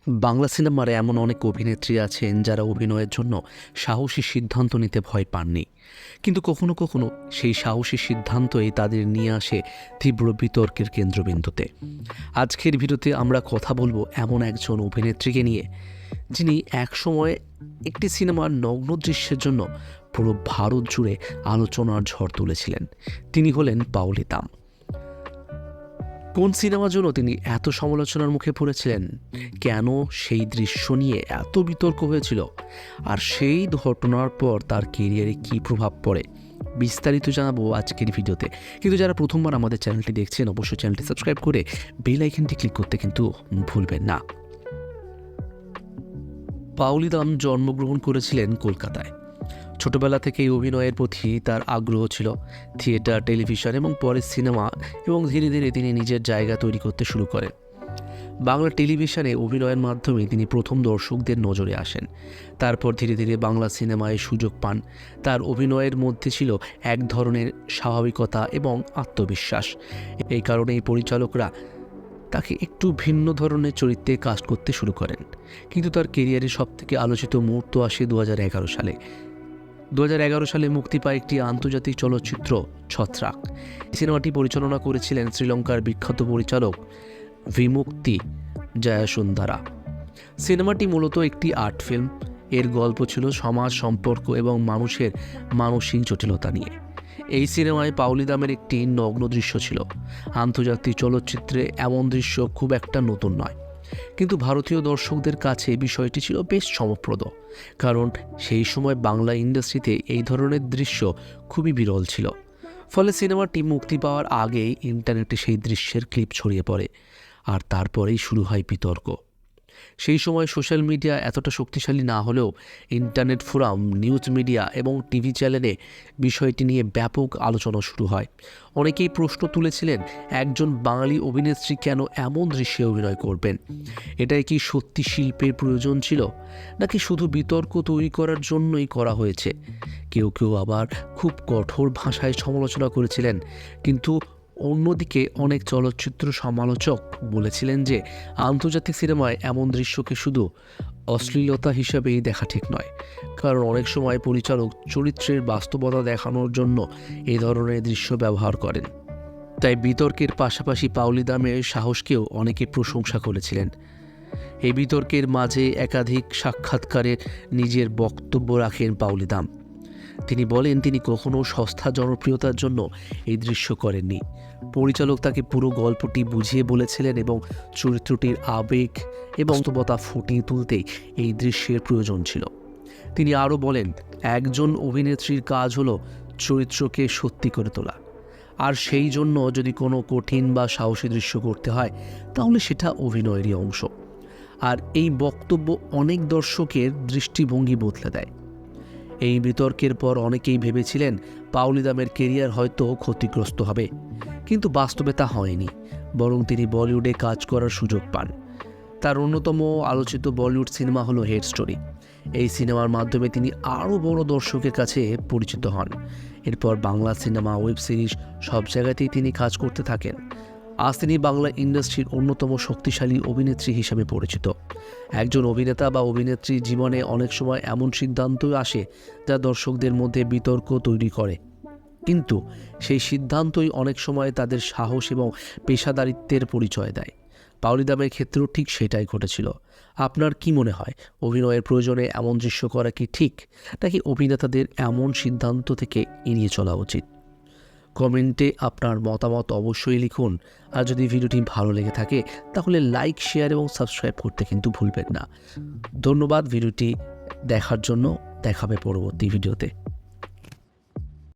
বাংলা সিনেমার এমন অনেক অভিনেত্রী আছেন যারা অভিনয়ের জন্য সাহসী সিদ্ধান্ত নিতে ভয় পাননি, কিন্তু কখনো কখনো সেই সাহসী সিদ্ধান্তই তাদের নিয়ে আসে তীব্র বিতর্কের কেন্দ্রবিন্দুতে। আজকের ভিডিওতে আমরা কথা বলবো এমন একজন অভিনেত্রীকে নিয়ে, যিনি একসময় একটি সিনেমার নগ্ন দৃশ্যের জন্য পুরো ভারত জুড়ে আলোচনার ঝড় তুলেছিলেন। তিনি হলেন পাওলি দাম। কোন সিনেমার জন্য তিনি এত সমালোচনার মুখে পড়েছিলেন, কেন সেই দৃশ্য নিয়ে এত বিতর্ক হয়েছিল, আর সেই ঘটনার পর তার কেরিয়ারে কী প্রভাব পড়ে, বিস্তারিত জানাবো আজকের ভিডিওতে। কিন্তু যারা প্রথমবার আমাদের চ্যানেলটি দেখছেন, অবশ্যই চ্যানেলটি সাবস্ক্রাইব করে বেল আইকনটি ক্লিক করতে কিন্তু ভুলবেন না। পাওলি দাম জন্মগ্রহণ করেছিলেন কলকাতায়। ছোটবেলা থেকেই অভিনয়ের প্রতি তার আগ্রহ ছিল। থিয়েটার, টেলিভিশন এবং পরে সিনেমা, এবং ধীরে ধীরে তিনি নিজের জায়গা তৈরি করতে শুরু করেন। বাংলা টেলিভিশনে অভিনয়ের মাধ্যমে তিনি প্রথম দর্শকদের নজরে আসেন। তারপর ধীরে ধীরে বাংলা সিনেমায় সুযোগ পান। তার অভিনয়ের মধ্যে ছিল এক ধরনের স্বাভাবিকতা এবং আত্মবিশ্বাস। এই কারণেই পরিচালকরা তাকে একটু ভিন্ন ধরনের চরিত্রে কাস্ট করতে শুরু করেন। কিন্তু তার কেরিয়ারের সবথেকে আলোচিত মুহূর্ত আসে 2011 সালে। 2011 সালে মুক্তি পায় একটি আন্তর্জাতিক চলচ্চিত্র ছত্রাক। সিনেমাটি পরিচালনা করেছিলেন শ্রীলঙ্কার বিখ্যাত পরিচালক বিমুক্তি জয়াসুন্দরা। সিনেমাটি মূলত একটি আর্ট ফিল্ম। এর গল্প ছিল সমাজ, সম্পর্ক এবং মানুষের মানসিক জটিলতা নিয়ে। এই সিনেমায় পাওলি দামের একটি নগ্ন দৃশ্য ছিল। আন্তর্জাতিক চলচ্চিত্রে এমন দৃশ্য খুব একটা নতুন নয়, কিন্তু ভারতীয় দর্শকদের কাছে বিষয়টি ছিল বেশ চমকপ্রদ, কারণ সেই সময় বাংলা ইন্ডাস্ট্রিতে এই ধরনের দৃশ্য খুবই বিরল ছিল। ফলে সিনেমাটি মুক্তি পাওয়ার আগেই ইন্টারনেটে সেই দৃশ্যের ক্লিপ ছড়িয়ে পড়ে, আর তারপরেই শুরু হয় বিতর্ক। সেই সময় সোশ্যাল মিডিয়া এতটা শক্তিশালী না হলেও ইন্টারনেট ফোরাম, নিউজ মিডিয়া এবং টিভি চ্যানেলে বিষয়টি নিয়ে ব্যাপক আলোচনা শুরু হয়। অনেকেই প্রশ্ন তুলেছিলেন, একজন বাঙালি অভিনেত্রী কেন এমন দৃশ্যে অভিনয় করবেন? এটাই কি সত্যি শিল্পের প্রয়োজন ছিল, নাকি শুধু বিতর্ক তৈরি করার জন্যই করা হয়েছে? কেউ কেউ আবার খুব কঠোর ভাষায় সমালোচনা করেছিলেন, কিন্তু অন্যদিকে অনেক চলচ্চিত্র সমালোচক বলেছিলেন যে আন্তর্জাতিক সিনেমায় এমন দৃশ্যকে শুধু অশ্লীলতা হিসাবেই দেখা ঠিক নয়, কারণ অনেক সময় পরিচালক চরিত্রের বাস্তবতা দেখানোর জন্য এই ধরনের দৃশ্য ব্যবহার করেন। তাই বিতর্কের পাশাপাশি পাওলি দামের সাহসকেও অনেকে প্রশংসা করেছিলেন। এই বিতর্কের মাঝে একাধিক সাক্ষাৎকারে নিজের বক্তব্য রাখেন পাওলি দাম। তিনি বলেন, তিনি কখনো সস্তা জনপ্রিয়তার জন্য এই দৃশ্য করেননি। পরিচালক তাকে পুরো গল্পটি বুঝিয়ে বলেছিলেন এবং চরিত্রটির আবেগ এবং বাস্তবতা ফুটিয়ে তুলতেই এই দৃশ্যের প্রয়োজন ছিল। তিনি আরও বলেন, একজন অভিনেত্রীর কাজ হলো চরিত্রকে সত্যি করে তোলা, আর সেই জন্য যদি কোনো কঠিন বা সাহসী দৃশ্য করতে হয়, তাহলে সেটা অভিনয়েরই অংশ। আর এই বক্তব্য অনেক দর্শকের দৃষ্টিভঙ্গি বদলে দেয়। এই বিতর্কের পর অনেকেই ভেবেছিলেন পাওলি দামের কেরিয়ার হয়তো ক্ষতিগ্রস্ত হবে, কিন্তু বাস্তবে তা হয়নি। বরং তিনি বলিউডে কাজ করার সুযোগ পান। তার অন্যতম আলোচিত বলিউড সিনেমা হলো হেড স্টোরি। এই সিনেমার মাধ্যমে তিনি আরও বড় দর্শকের কাছে পরিচিত হন। এরপর বাংলা সিনেমা, ওয়েব সিরিজ সব জায়গাতেই তিনি কাজ করতে থাকেন। আজ তিনি বাংলা ইন্ডাস্ট্রির অন্যতম শক্তিশালী অভিনেত্রী হিসেবে পরিচিত। একজন অভিনেতা বা অভিনেত্রীর জীবনে অনেক সময় এমন সিদ্ধান্ত আসে যা দর্শকদের মধ্যে বিতর্ক তৈরি করে, কিন্তু সেই সিদ্ধান্তই অনেক সময় তাদের সাহস এবং পেশাদারিত্বের পরিচয় দেয়। পাওলি দামের ক্ষেত্রেও ঠিক সেটাই ঘটেছিল। আপনার কি মনে হয়, অভিনয়ের প্রয়োজনে এমন দৃশ্য করা কি ঠিক, নাকি অভিনেতাদের এমন সিদ্ধান্ত থেকে এড়িয়ে চলা উচিত? কমেন্টে আপনার মতামত অবশ্যই লিখুন। আর যদি ভিডিওটি ভালো লেগে থাকে তাহলে লাইক, শেয়ার এবং সাবস্ক্রাইব করতে কিন্তু ভুলবেন না। ধন্যবাদ ভিডিওটি দেখার জন্য। দেখা হবে পরবর্তী ভিডিওতে।